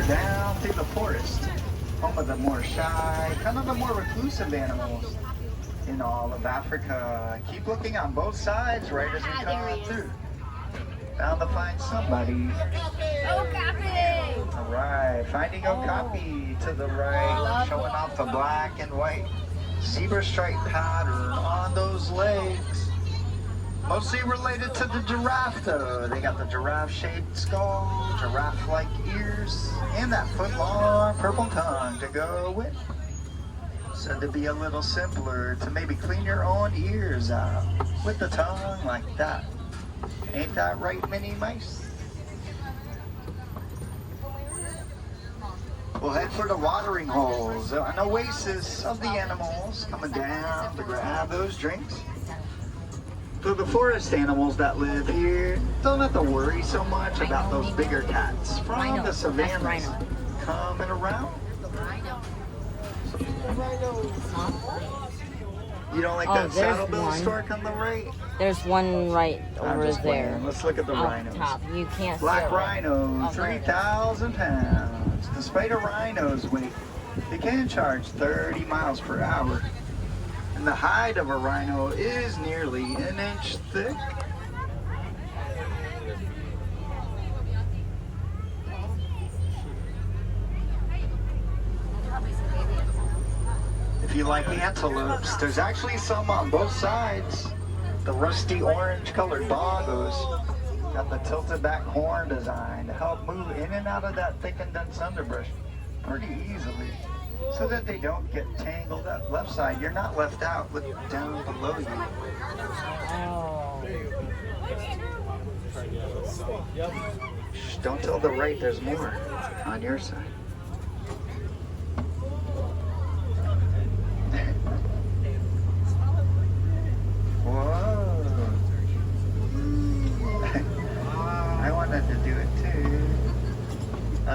wander down through the forest, home of the more shy, kind of the more reclusive animals in all of Africa. Keep looking on both sides right as we come through. Bound to find somebody. Okapi! All right, finding Okapi to the right, showing off the black and white zebra stripe pattern on those legs. Mostly related to the giraffe though. They got the giraffe-shaped skull, giraffe-like ears, and that foot-long purple tongue to go with. Said to be a little simpler to maybe clean your own ears out with the tongue like that. Ain't that right, Minnie Mice? We'll head for the watering holes, an oasis of the animals coming down to grab those drinks. So the forest animals that live here don't have to worry so much about those bigger cats from the savannas coming around. You don't like that saddle-bill stork on the right? There's one right over there. Let's look at the rhinos. Top. You can't Black see it. rhino, Oh, 3,000 pounds. Despite a rhino's weight, they can charge 30 miles per hour. And the hide of a rhino is nearly an inch thick. If you like antelopes, there's actually some on both sides. The rusty orange colored bongos got the tilted back horn design to help move in and out of that thick and dense underbrush pretty easily so that they don't get tangled up. Left side, you're not left out. Look down below you. Shh, don't tell the right there's more on your side. Whoa. I wanted to do it too.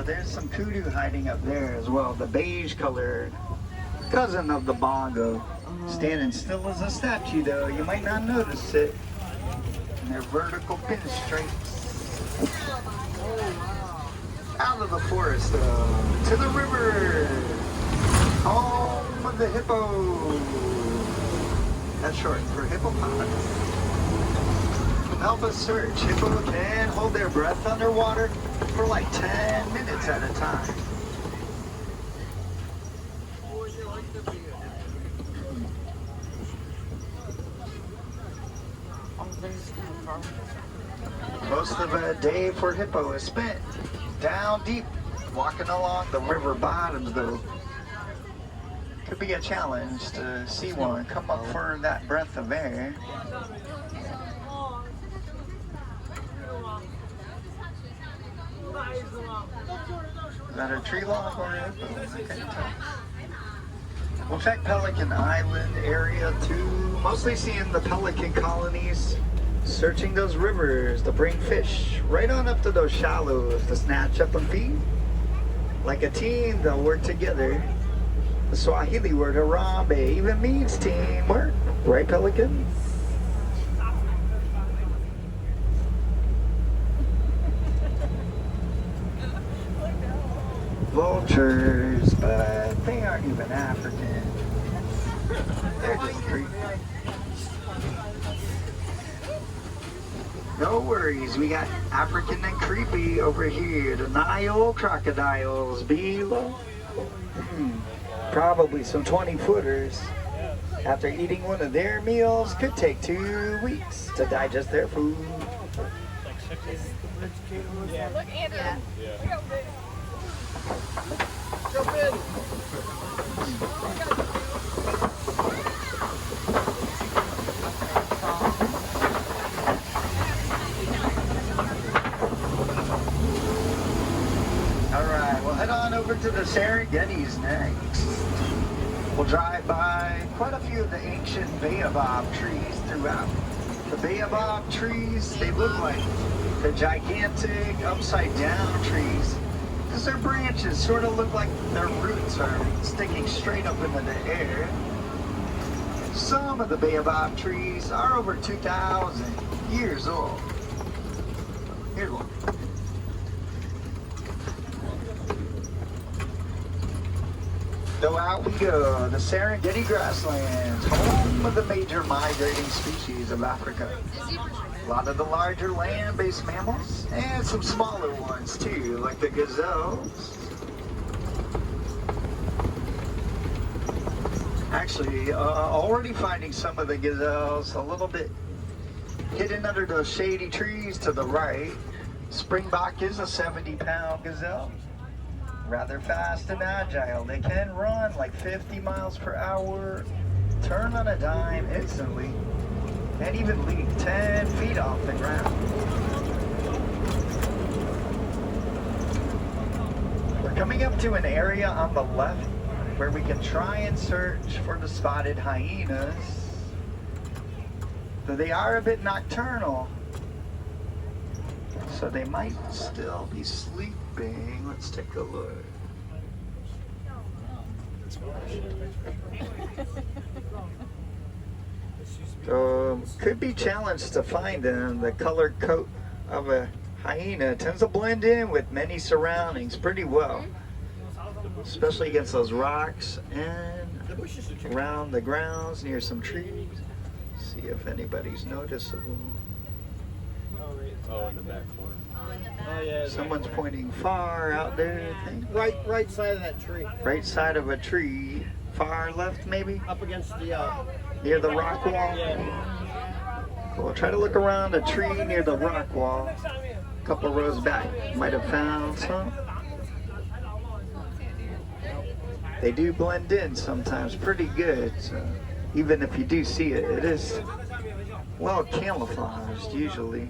There's some kudu hiding up there as well. The beige colored cousin of the bongo. Standing still as a statue though. You might not notice it. And their vertical pinstripes. Out of the forest though. To the river. Home of the hippo. That's short for hippopotamus. Help us search. Hippo can hold their breath underwater for like 10 minutes at a time. Most of a day for hippo is spent down deep, walking along the river bottoms though. Could be a challenge to see one come up for that breath of air. Is that a tree log or a hippo? I can't tell. We'll check Pelican Island area too. Mostly seeing the pelican colonies searching those rivers to bring fish right on up to those shallows to snatch up and feed. Like a team, they'll work together. The Swahili word harambe even means teamwork, right, Pelican? Vultures, but they aren't even African. They're just creepy. No worries, we got African and creepy over here. The Nile crocodiles below. Probably some 20-footers. After eating one of their meals, could take 2 weeks to digest their food. Look, Andrew. Jump in. Alright, we'll head on over to the Serengetis next. We'll drive by quite a few of the ancient baobab trees throughout. The baobab trees, they look like the gigantic upside down trees because their branches sort of look like their roots are sticking straight up into the air. Some of the baobab trees are over 2,000 years old. Here's one. So out we go, the Serengeti grasslands, home of the major migrating species of Africa. A lot of the larger land-based mammals, and some smaller ones too, like the gazelles. Actually, already finding some of the gazelles a little bit hidden under those shady trees to the right. Springbok is a 70-pound gazelle. Rather fast and agile. They can run like 50 miles per hour, turn on a dime instantly, and even leap 10 feet off the ground. We're coming up to an area on the left where we can try and search for the spotted hyenas. Though they are a bit nocturnal, so they might still be sleeping. Let's take a look. So, could be challenged to find them. The colored coat of a hyena tends to blend in with many surroundings pretty well, especially against those rocks and around the grounds near some trees. See if anybody's noticeable. Oh, in the back corner. Oh, yeah. Someone's pointing far out there, I think. Right side of that tree. Right side of a tree. Far left, maybe? Up against the, Near the rock wall? yeah. We'll try to look around a tree near the rock wall. A couple rows back. Might have found some. They do blend in sometimes pretty good. So even if you do see it, it is well camouflaged usually.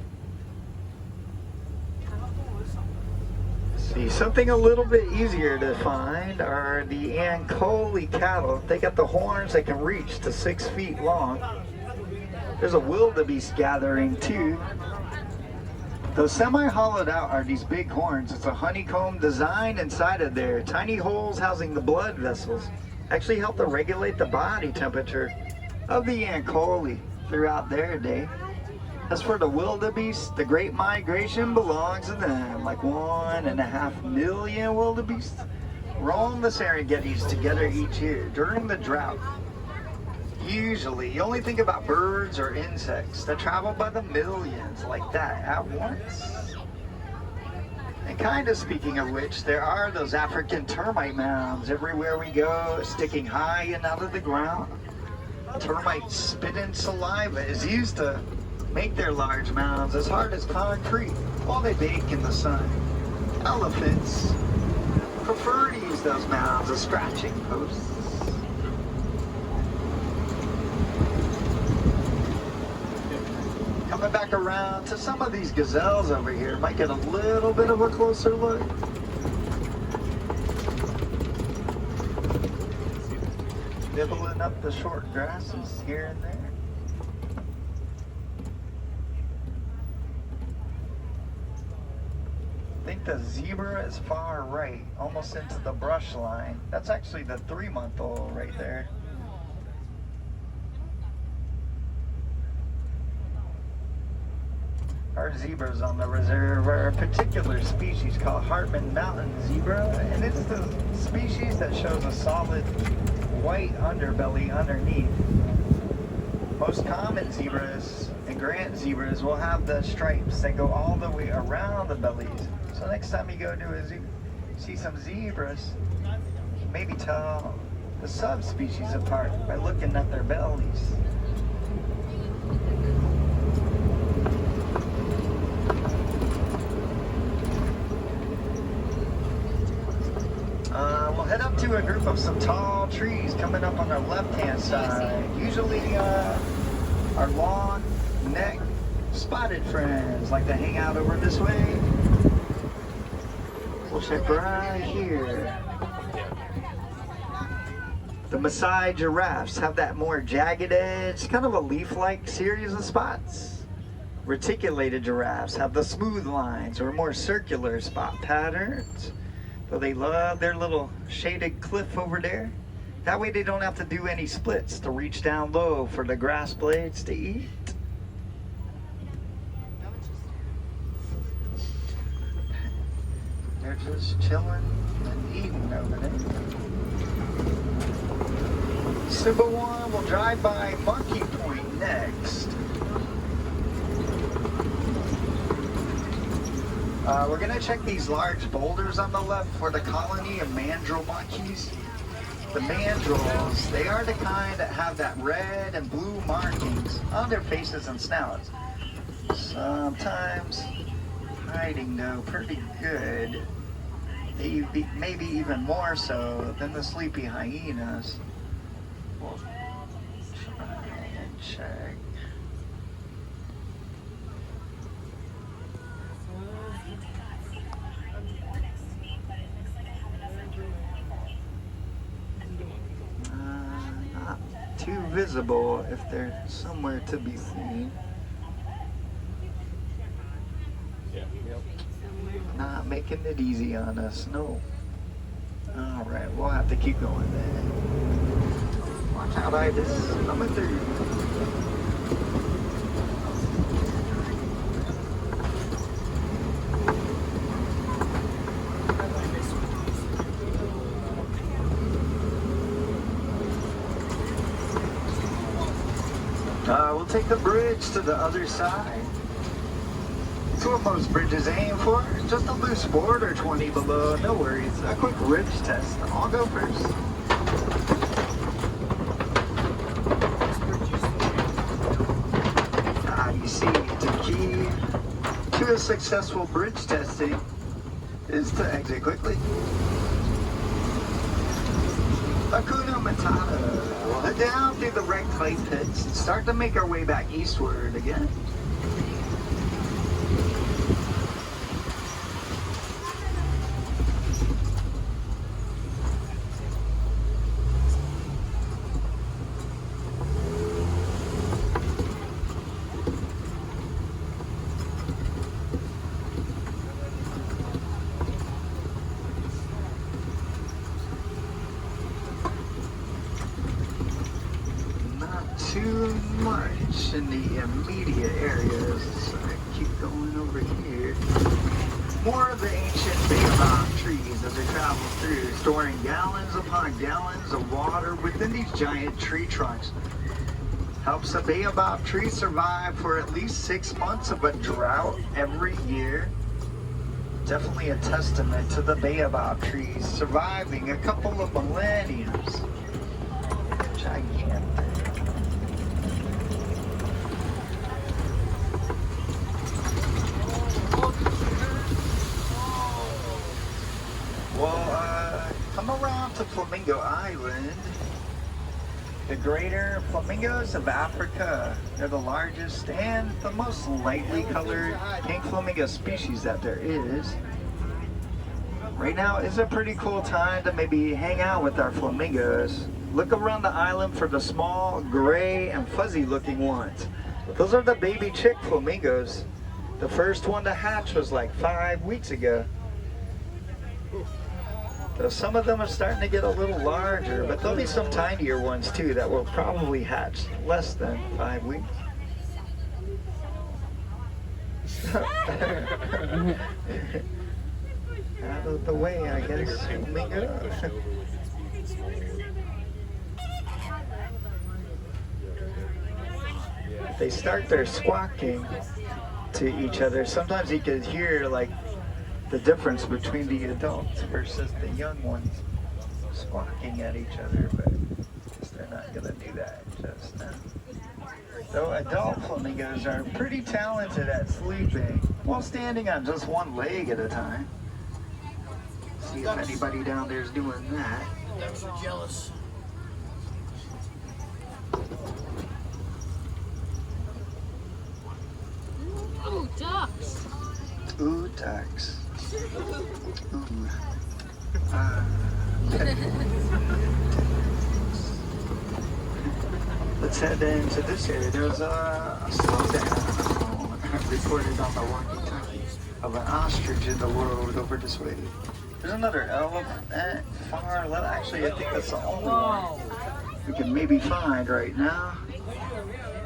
See, something a little bit easier to find are the Ankole cattle. They got the horns that can reach to 6 feet long. There's a wildebeest gathering too. Those semi-hollowed out are these big horns. It's a honeycomb design inside of there. Tiny holes housing the blood vessels actually help to regulate the body temperature of the Ankole throughout their day. As for the wildebeest, the great migration belongs to them. Like 1.5 million wildebeest roam the Serengetis together each year during the drought. Usually, you only think about birds or insects that travel by the millions like that at once. And kind of speaking of which, there are those African termite mounds everywhere we go, sticking high and out of the ground. Termites spitting saliva is used to make their large mounds as hard as concrete while they bake in the sun. Elephants prefer to use those mounds as scratching posts. Coming back around to some of these gazelles over here, might get a little bit of a closer look. Nibbling up the short grasses here and there. I think the zebra is far right, almost into the brush line. That's actually the 3-month-old right there. Our zebras on the reserve are a particular species called Hartman Mountain zebra, and it's the species that shows a solid white underbelly underneath. Most common zebras and Grant zebras will have the stripes that go all the way around the bellies. So next time you go to a zoo, see some zebras, maybe tell the subspecies apart by looking at their bellies. We'll head up to a group of some tall trees coming up on our left-hand side. Usually our long neck spotted friends like to hang out over this way. We'll check right here. The Maasai giraffes have that more jagged edge, kind of a leaf-like series of spots. Reticulated giraffes have the smooth lines or more circular spot patterns. So they love their little shaded cliff over there. That way they don't have to do any splits to reach down low for the grass blades to eat. They're just chilling and eating over there. Simba One will drive by Monkey Point next. We're gonna check these large boulders on the left for the colony of mandrill monkeys. The mandrills, they are the kind that have that red and blue markings on their faces and snouts. Sometimes hiding though pretty good. Maybe even more so than the sleepy hyenas. We'll try and check. Not too visible if they're somewhere to be seen. Not making it easy on us, no. Alright, we'll have to keep going then. Watch out, Ibis. Coming through. We'll take the bridge to the other side. It's what most bridges aim for. Just a loose board or 20 below, no worries. A quick ridge test. I'll go first. You see, the key to a successful bridge testing is to exit quickly. Hakuna Matata. We'll head down through the wrecked clay pits and start to make our way back eastward again. Too much in the immediate areas, so I keep going over here. More of the ancient baobab trees as they travel through, storing gallons upon gallons of water within these giant tree trunks. Helps a baobab tree survive for at least 6 months of a drought every year. Definitely a testament to the baobab trees surviving a couple of millenniums. Gigantic. Come around to Flamingo Island. The greater flamingos of Africa. They're the largest and the most lightly colored pink flamingo species that there is. Right now is a pretty cool time to maybe hang out with our flamingos. Look around the island for the small, gray, and fuzzy looking ones. Those are the baby chick flamingos. The first one to hatch was like 5 weeks ago. So some of them are starting to get a little larger, but there'll be some tinier ones too that will probably hatch less than 5 weeks. Out of the way, I guess. Flamingo. They start their squawking to each other. Sometimes you can hear like the difference between the adults versus the young ones squawking at each other, but I guess they're not gonna do that just now. Though adult flamingos are pretty talented at sleeping while standing on just one leg at a time. See if anybody down there is doing that. Ducks are jealous. Ooh, ducks. Ooh, ducks. Ooh. Let's head into this area. There's a slowdown reported on the walkie-talkie of an ostrich in the road over this way. There's another elephant far left. Actually, I think that's the only one we can maybe find right now.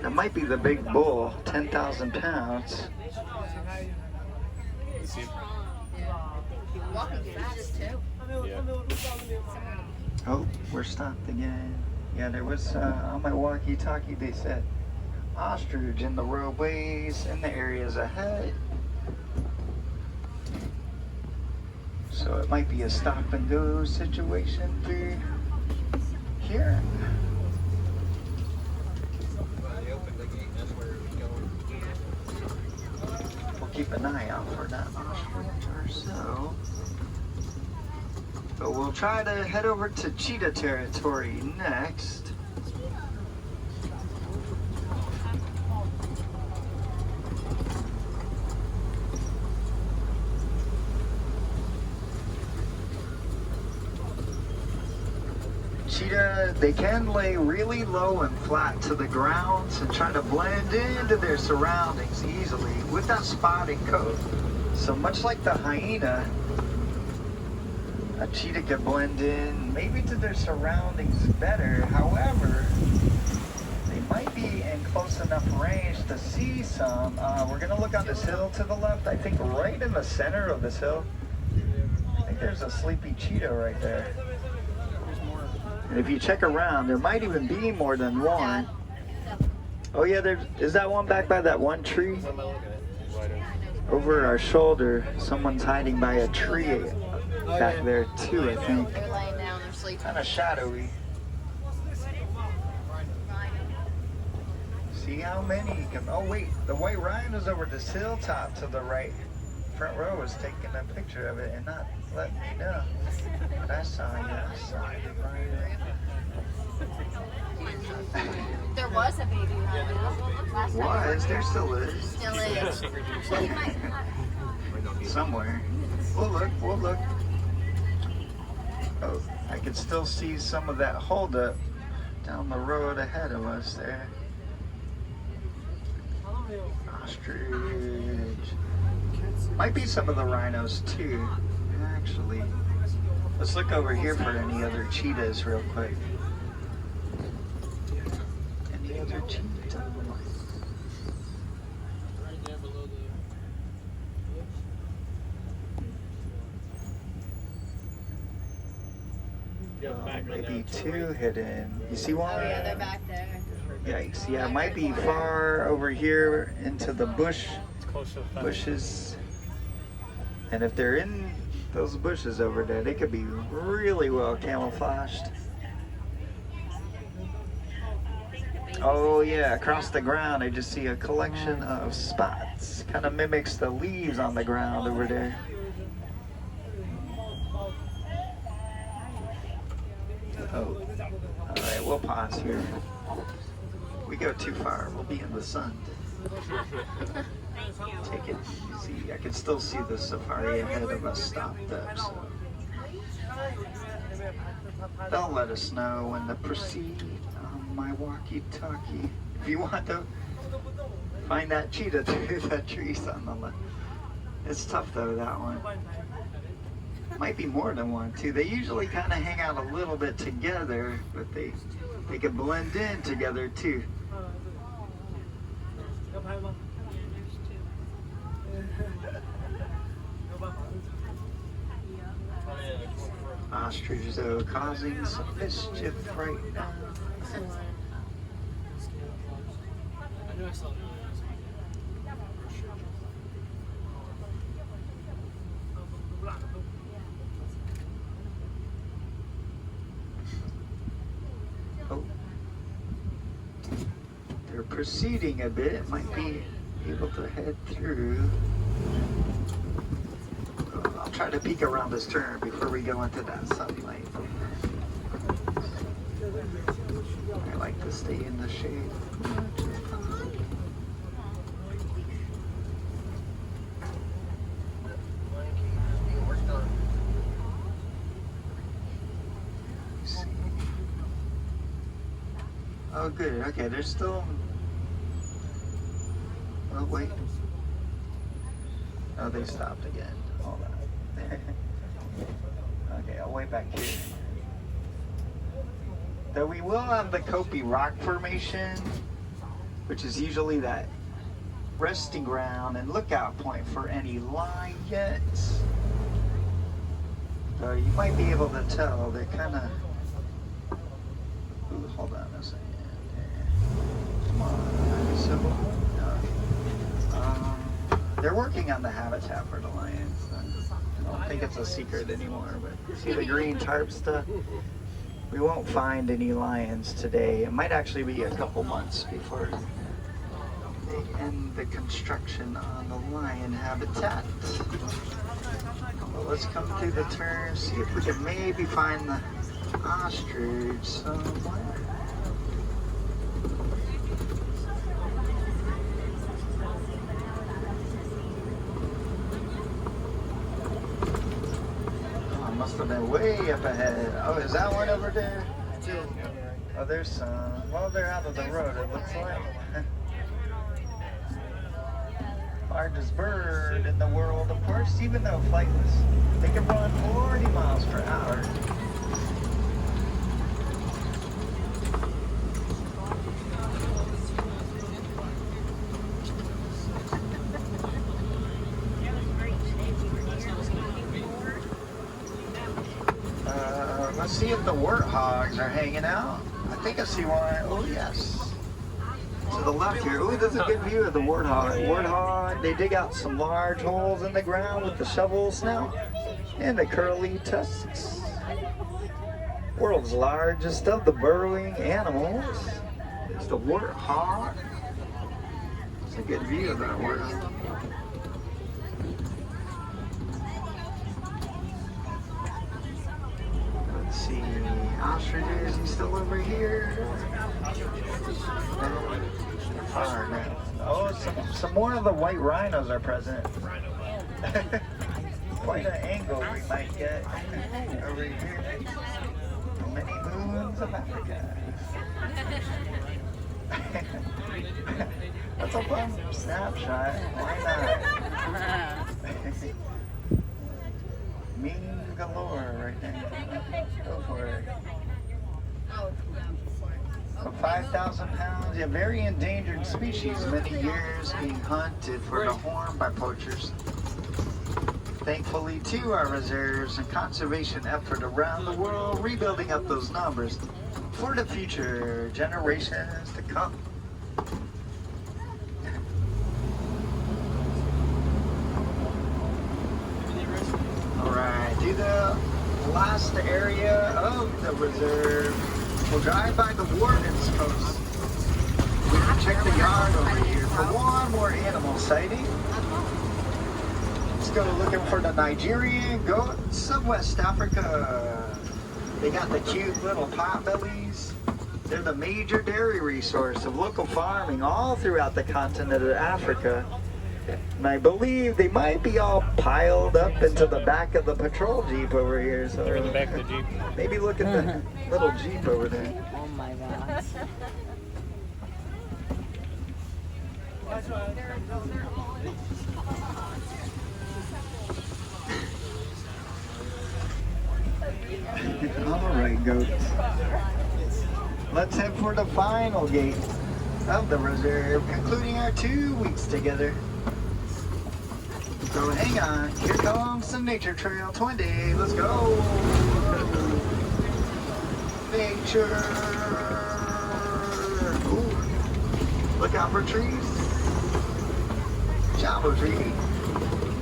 That might be the big bull, 10,000 pounds. Walking fast too. Oh, we're stopped again. Yeah, there was on my walkie-talkie they said ostrich in the roadways in the areas ahead. So it might be a stop and go situation through here. We'll keep an eye out for that ostrich or so. But we'll try to head over to cheetah territory next. Cheetah, they can lay really low and flat to the ground and try to blend into their surroundings easily with that spotting coat. So much like the hyena, a cheetah can blend in maybe to their surroundings better. However, they might be in close enough range to see some. We're gonna look on this hill to the left. I think right in the center of this hill, I think there's a sleepy cheetah right there. And if you check around, there might even be more than one. Oh yeah, is that one back by that one tree? Over our shoulder, someone's hiding by a tree back there too, I think. They're laying down, they're sleeping. Kind of shadowy. See how many you can, oh wait, the white rhino's over this hilltop to the right. Front row was taking a picture of it and not letting me know. But I saw it, I saw it. There was a baby rhino last time. Was, there still is. Still is. Somewhere. We'll look. Oh, I can still see some of that holdup down the road ahead of us there. Ostrich. Might be some of the rhinos too, actually. Let's look over here for any other cheetahs real quick. Any other cheetahs? Maybe two hidden. You see one? Oh yeah, they're back there. Yikes. Yeah, it might be far over here into the bushes. And if they're in those bushes over there, they could be really well camouflaged. Oh yeah, across the ground I just see a collection of spots. Kind of mimics the leaves on the ground over there. Oh, alright, we'll pause here. We go too far, we'll be in the sun. Take it easy. I can still see the safari ahead of us stopped up, so they'll let us know when to proceed on my walkie-talkie. If you want to find that cheetah through the trees on the left. It's tough though, that one. Might be more than one too. They usually kind of hang out a little bit together, but they can blend in together too. Ostrich though causing some mischief right now. Oh, they're proceeding a bit. Might be able to head through. I'll try to peek around this turn before we go into that sunlight. I like to stay in the shade. Oh good, okay, there's still... Oh wait. Oh, they stopped again. Hold on. Okay, I'll wait back here. Though we will have the Kopi Rock Formation, which is usually that resting ground and lookout point for any lions. So you might be able to tell they're kind of hold on a second. Come on, Sybil. They're working on the habitat for the lions. I don't think it's a secret anymore, but see the green tarp stuff? We won't find any lions today. It might actually be a couple months before they end the construction on the lion habitat. Well, let's come through the turn, see if we can maybe find the ostrich somewhere. Oh, must have been way up ahead. Oh, is that one over there? Oh, there's some. Well, they're out of the road, it looks like. Largest bird in the world, of course, even though flightless. They can run 40 miles per hour. Let's see if the warthogs are hanging out. I think I see one. Oh, yes. To the left here. Ooh, there's a good view of the warthog. Warthog, they dig out some large holes in the ground with the shovels now. And the curly tusks. World's largest of the burrowing animals is the warthog. It's a good view of that warthog. Let's see. Ostriches, he's still over here. Far now. Oh, some more of the white rhinos are present. Quite an angle we might get over here. Many moons of Africa. That's a fun snapshot. Why not? Mean galore right there. Go for it. So 5,000 pounds, yeah, very endangered species, many years being hunted for the horn by poachers. Thankfully, too, our reserves and conservation effort around the world, rebuilding up those numbers for the future generations to come. All right, to the last area of the reserve. We'll drive by the warden's post. We can check the yard over here for one more animal sighting. Let's go looking for the Nigerian goats of West Africa. They got the cute little potbellies. They're the major dairy resource of local farming all throughout the continent of Africa. And I believe they might be all piled up into the back of the patrol jeep over here. So they're in the back of the jeep. Maybe look at the little jeep over there. Oh my God. All right, goats. Let's head for the final gate of the reserve, concluding our 2 weeks together. So hang on, here comes the Nature Trail 20. Let's go. Nature. Ooh. Look out for trees. Java tree.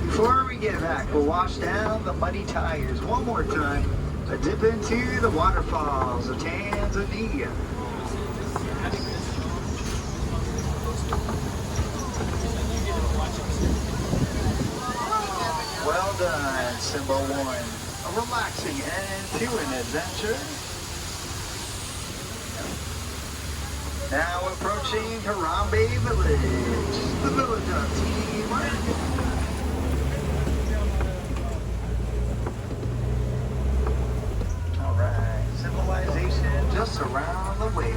Before we get back, we'll wash down the muddy tires one more time. A dip into the waterfalls of Tanzania. Well done, Symbol 1. A relaxing end to an adventure. Now approaching Harambe Village, the village of teamwork. All right, civilization just around the way.